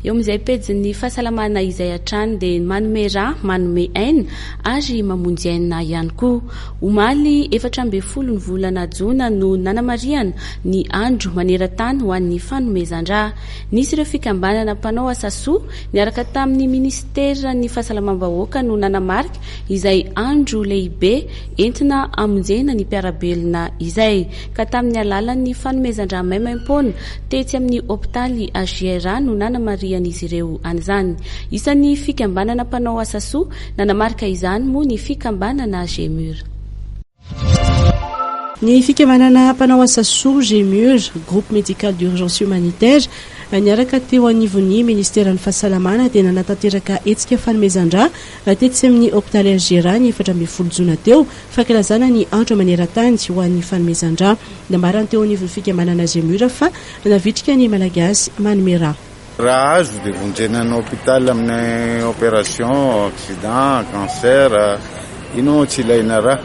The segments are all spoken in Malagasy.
eo amin'izay pejin'ny fahasalamana izay hatrany dia manome rà manome aina ary mamonjy aina ihany koa. Omaly 14 ny volana Jona no nanamariana ny andro maneran-tany ho an'ny fanomezan-drà. Nisy ireo fikambanana mpanao asa soa niaraka tamin'ny ministera ny fahasalamam-bahoaka no nanamarika izay andro lehibe entina amonjena ny mpiarabelona izay ka tamin'ny alalan'ny fanomezan-drà maimaim-poana tetsy amin'ny hôpitaly AGR no nanamarian'izy ireo an'izany. Isan'ny fikambanana mpanao asa soa nanamarika izany moa ny fikambanana GEMUR. Ny fikambanana mpanao asa soa GEMUR, groupe médical d'urgence humanitaire, niaraka teo anivon'ny ministeran'ny fahasalamana dia nanatanteraka hetsika fanomezan-drà tetsy amin'ny hôpitaly AGR ny 14 Jona teo fankilazana ny andro maneran-tany ho an'ny fanomezan-drà. Nambarany teo anivon'ny fikambanana GEMUR fa navitrika ny malagasy manome rà. Raha azo dia vonjena ny hôpitaly amin'ny opération, accident, cancer, ino tsy ilaina rà.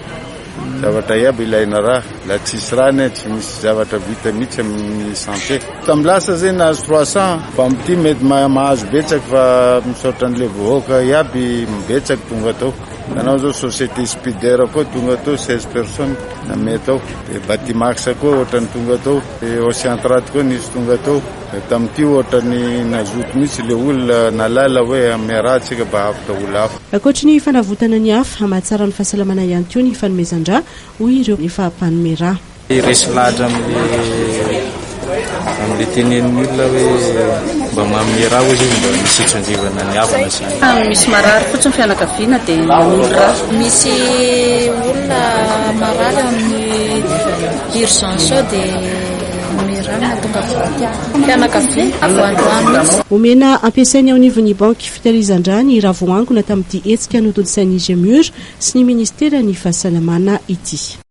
Zavatra iaby ilaina rà. La tsisy rà tsy misy zavatra vita mihitsy amin'ny santé. Tam'lasa zay nahazo 300 fa amin'ity mety mahazo betsaka fa misaotra an'le vahoaka iaby mibetsaka tonga tao. Nanao zao société Spider koa tonga tao 16 personnes name tao. De Batimax koa ohatrany tonga tao. De Oceantrate koa nisy tonga tao. Tamin'ity ohatrany nazoto mihitsy le olona nalala hoe ame ratsika mba afaka olona hafa. Ankoatra ny fanavotana ny hafa hamatsara ny fahasalamana ihany koa ny fanomezan-drà hoy ireo efa mpanome rà. Resy lahatra amin'ny tenen'ny olona hoe mba manome rà hoy izy mba misy itsanjivana ny havana zany. Misy marary fotsiny fianakaviana dia mamono rà. Misy olona marary amin'ny urgence dia omena ampiasainy ao anivon'ny banky fitahirizan-drà ny ravoangona tamin'ity hetsika notondrosain'ny GEMUR sy ny ministera ny fahasalamana ity.